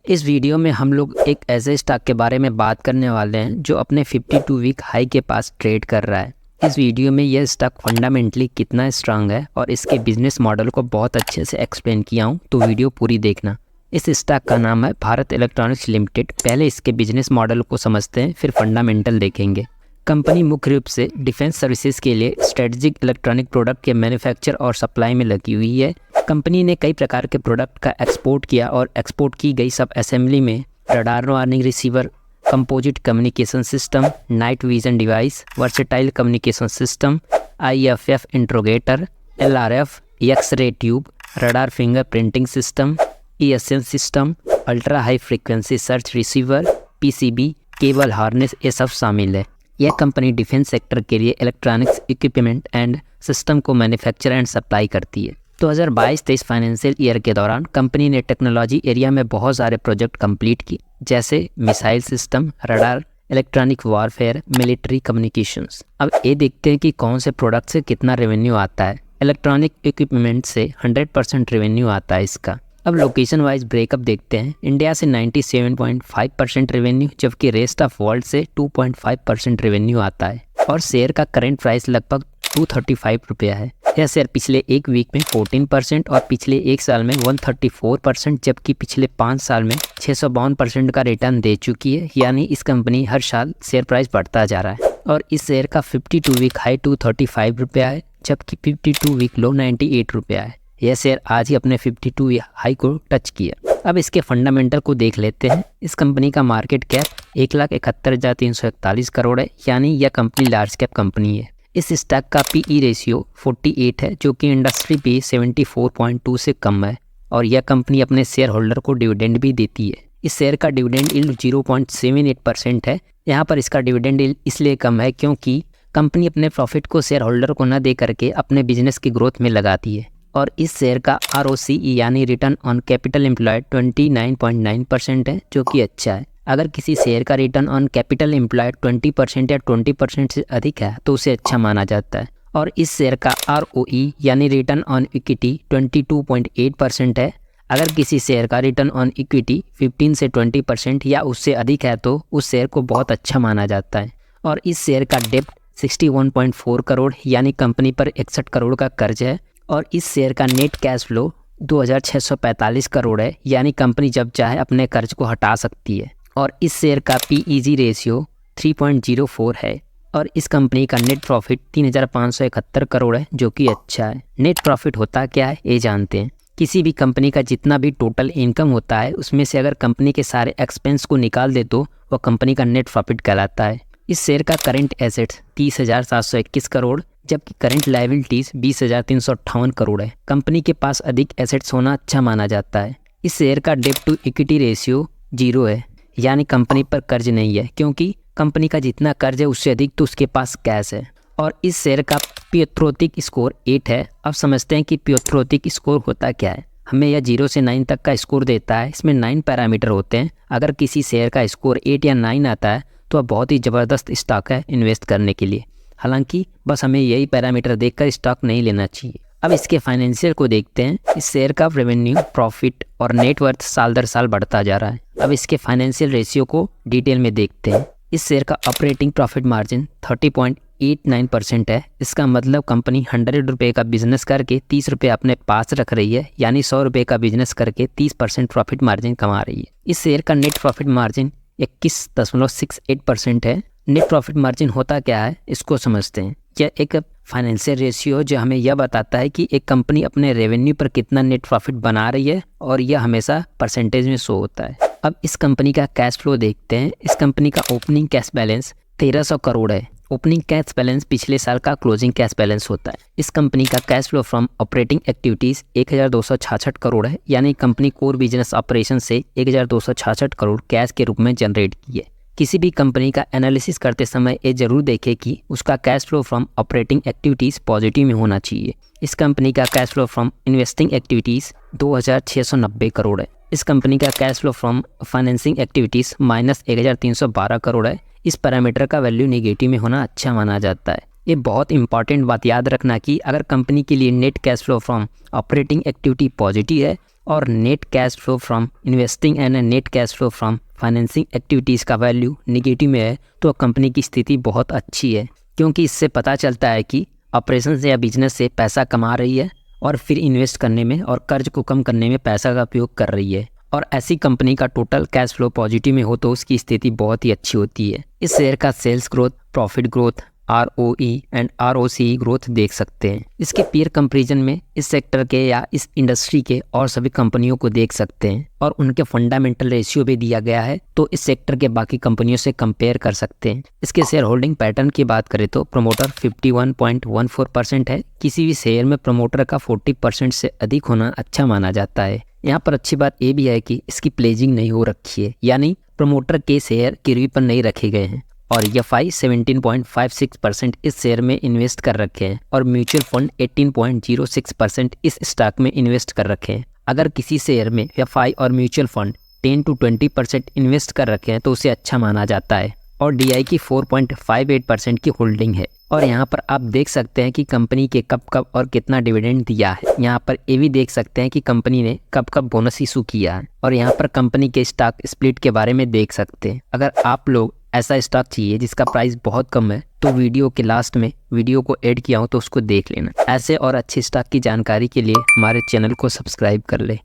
इस वीडियो में हम लोग एक ऐसे स्टॉक के बारे में बात करने वाले हैं जो अपने 52 वीक हाई के पास ट्रेड कर रहा है। इस वीडियो में यह स्टॉक फंडामेंटली कितना स्ट्रांग है और इसके बिजनेस मॉडल को बहुत अच्छे से एक्सप्लेन किया हूँ, तो वीडियो पूरी देखना। इस स्टॉक का नाम है भारत इलेक्ट्रॉनिक्स लिमिटेड। पहले इसके बिजनेस मॉडल को समझते हैं, फिर फंडामेंटल देखेंगे। कंपनी मुख्य रूप से डिफेंस सर्विसेज के लिए स्ट्रेटजिक इलेक्ट्रॉनिक प्रोडक्ट के मैन्युफैक्चर और सप्लाई में लगी हुई है। कंपनी ने कई प्रकार के प्रोडक्ट का एक्सपोर्ट किया और एक्सपोर्ट की गई सब असेंबली में radar warning receiver, composite communication system, night vision device, versatile communication system, IFF interrogator, LRF, X ray tube, radar finger printing system, ESN system, ultra high frequency search receiver, PCB, cable harness, ये सब शामिल है। यह company defence sector के लिए electronics equipment and system को manufacture and supply करती है। 2022-23 फाइनेंशियल ईयर के दौरान कंपनी ने टेक्नोलॉजी एरिया में बहुत सारे प्रोजेक्ट कंप्लीट किए, जैसे missile system, radar, electronic warfare, military communications. अब ये देखते हैं कि कौन से प्रोडक्ट से कितना रेवेन्यू आता है। इलेक्ट्रॉनिक इक्विपमेंट से 100% रेवेन्यू आता है इसका। अब लोकेशन वाइज ब्रेकअप देखते हैं। इंडिया से 97.5% रेवेन्यू, जबकि रेस्ट ऑफ वर्ल्ड से 2.5% रेवेन्यू आता है। और शेयर का करंट प्राइस लगभग 235 रुपया है। यह शेयर पिछले एक वीक में 14% और पिछले एक साल में 134%, जबकि पिछले 5 साल में 652% का रिटर्न दे चुकी है। यानी इस कंपनी हर साल शेयर प्राइस बढ़ता जा रहा है। और इस शेयर का 52 वीक हाई 235 रुपया है, जबकि 52 वीक लो 98 रुपया है। यह शेयर आज ही अपने 52 हाई को टच किया। अब इसके फंडामेंटल को देख लेते हैं। इस कंपनी का मार्केट कैप 1,71,341 करोड़ है, यानी यह कंपनी लार्ज कैप कंपनी है। इस स्टॉक का PE रेशियो 48 है, जो कि इंडस्ट्री पे 74.2 से कम है। और यह कंपनी अपने शेयर होल्डर को डिविडेंड भी देती है। इस शेयर का डिविडेंड यील्ड 0.78% है। यहाँ पर इसका डिविडेंड यील्ड इसलिए कम है क्योंकि कंपनी अपने प्रॉफिट को शेयर होल्डर को न दे करके अपने बिजनेस की ग्रोथ में लगाती है। और इस शेयर का ROCE यानी रिटर्न ऑन कैपिटल एम्प्लॉयड 29.9% है, जो कि अच्छा है। अगर किसी शेयर का रिटर्न ऑन कैपिटल एम्प्लॉयड 20% या 20% से अधिक है तो उसे अच्छा माना जाता है। और इस शेयर का ROE यानी रिटर्न ऑन इक्विटी 22.8% है। अगर किसी शेयर का रिटर्न ऑन इक्विटी 15 से 20% या उससे अधिक है तो उस शेयर को बहुत अच्छा माना जाता है। और इस शेयर का डेप्ट 61.4 करोड़ यानी कंपनी पर 61 करोड़ का कर्ज है। और इस शेयर का नेट कैश फ्लो 2,645 करोड़ है, यानी कंपनी जब चाहे अपने कर्ज को हटा सकती है। और इस शेयर का PEG रेशियो 3.04 है। और इस कंपनी का नेट प्रॉफिट 3,571 करोड़ है, जो कि अच्छा है। नेट प्रॉफिट होता क्या है ये जानते हैं। किसी भी कंपनी का जितना भी टोटल इनकम होता है उसमें से अगर कंपनी के सारे एक्सपेंस को निकाल दे तो वह कंपनी का नेट प्रॉफिट कहलाता है। इस शेयर का करंट एसेट्स 30,721 करोड़, जबकि करंट लायबिलिटीज 20,358 करोड़ है। कंपनी के पास अधिक एसेट्स होना अच्छा माना जाता है। इस शेयर का डेट टू इक्विटी रेशियो 0 है, यानी कंपनी पर कर्ज नहीं है, क्योंकि कंपनी का जितना कर्ज है उससे अधिक तो उसके पास कैश है। और इस शेयर का पियोथ्रोटिक स्कोर 8 है। अब समझते हैं कि पियोथ्रोटिक स्कोर होता क्या है। हमें यह 0 से 9 तक का स्कोर देता है। इसमें 9 पैरामीटर होते हैं। अगर किसी शेयर का स्कोर 8 या 9 आता है तो वह बहुत ही ज़बरदस्त स्टॉक है इन्वेस्ट करने के लिए। हालांकि बस हमें यही पैरामीटर देखकर स्टॉक नहीं लेना चाहिए। अब इसके फाइनेंशियल को देखते हैं। इस शेयर का रेवेन्यू, प्रॉफिट और नेटवर्थ साल दर साल बढ़ता जा रहा है। अब इसके फाइनेंशियल रेशियो को डिटेल में देखते हैं। इस शेयर का ऑपरेटिंग प्रॉफिट मार्जिन 30.89% है। इसका मतलब कंपनी 100 रुपये का बिजनेस करके 30 रुपये अपने पास रख रही है, यानी 100 रुपये का बिजनेस करके 30% प्रॉफिट मार्जिन कमा रही है। इस शेयर का नेट प्रॉफिट मार्जिन 21.68% है। नेट प्रॉफिट मार्जिन होता क्या है इसको समझते हैं। यह एक फाइनेंशियल रेशियो जो हमें यह बताता है कि एक कंपनी अपने रेवेन्यू पर कितना नेट प्रॉफिट बना रही है, और यह हमेशा परसेंटेज में शो होता है। अब इस कंपनी का कैश फ्लो देखते हैं। इस कंपनी का ओपनिंग कैश बैलेंस 1,300 करोड़ है। ओपनिंग कैश बैलेंस पिछले साल का क्लोजिंग कैश बैलेंस होता है। इस कंपनी का cash flow from operating activities 1,266 crore है, यानी कंपनी कोर बिजनेस ऑपरेशन से 1,266 करोड़ कैश के रूप में जनरेट की है। किसी भी कंपनी का एनालिसिस करते समय ये जरूर देखें कि उसका cash flow from operating activities positive में होना चाहिए। इस कंपनी का cash flow from investing activities 2,690 crore है। इस कंपनी का cash flow from financing activities -1,312 crore है। इस पैरामीटर का वैल्यू नेगेटिव में होना अच्छा माना जाता है। ये बहुत इंपॉर्टेंट बात याद रखना कि अगर कंपनी के लिए net cash flow from operating activity positive है और net cash flow from investing and net cash flow from financing activities का वैल्यू निगेटिव में है तो कंपनी की स्थिति बहुत अच्छी है, क्योंकि इससे पता चलता है कि ऑपरेशन से या बिजनेस से पैसा कमा रही है और फिर इन्वेस्ट करने में और कर्ज को कम करने में पैसा का उपयोग कर रही है। और ऐसी कंपनी का टोटल कैश फ्लो पॉजिटिव में हो तो उसकी स्थिति बहुत ही अच्छी होती है। इस शेयर का sales growth, profit growth, ROE and ROCE growth देख सकते हैं। इसके पीयर कंपैरिजन में इस सेक्टर के या इस इंडस्ट्री के और सभी कंपनियों को देख सकते हैं और उनके फंडामेंटल रेशियो भी दिया गया है तो इस सेक्टर के बाकी कंपनियों से कंपेयर कर सकते हैं। इसके शेयर होल्डिंग पैटर्न की बात करें तो प्रमोटर 51.14% है। किसी भी शेयर में प्रमोटर का 40% से अधिक होना अच्छा माना जाता है। यहाँ पर अच्छी बात ये भी है कि इसकी प्लेजिंग नहीं हो रखी है, यानी प्रमोटर के शेयर गिरवी पर नहीं रखे गए हैं और एफआई 17.56% इस शेयर में इन्वेस्ट कर रखे हैं और म्यूचुअल फंड 18.06% इस स्टॉक में इन्वेस्ट कर रखे हैं। अगर किसी शेयर में एफआई और म्यूचुअल फंड 10 to 20% इन्वेस्ट कर रखे हैं तो उसे अच्छा माना जाता है और डीआई की 4.58% की होल्डिंग है। और यहाँ पर आप देख सकते हैं कि कंपनी के कब और कितना डिविडेंड दिया है। यहाँ पर ये भी देख सकते हैं कि कंपनी ने कब बोनस इशू किया है और यहाँ पर कंपनी के स्टॉक स्प्लिट के बारे में देख सकते हैं। अगर आप लोग ऐसा स्टॉक चाहिए जिसका प्राइस बहुत कम है तो वीडियो के लास्ट में वीडियो को ऐड किया हूँ तो उसको देख लेना। ऐसे और अच्छे स्टॉक की जानकारी के लिए हमारे चैनल को सब्सक्राइब कर ले।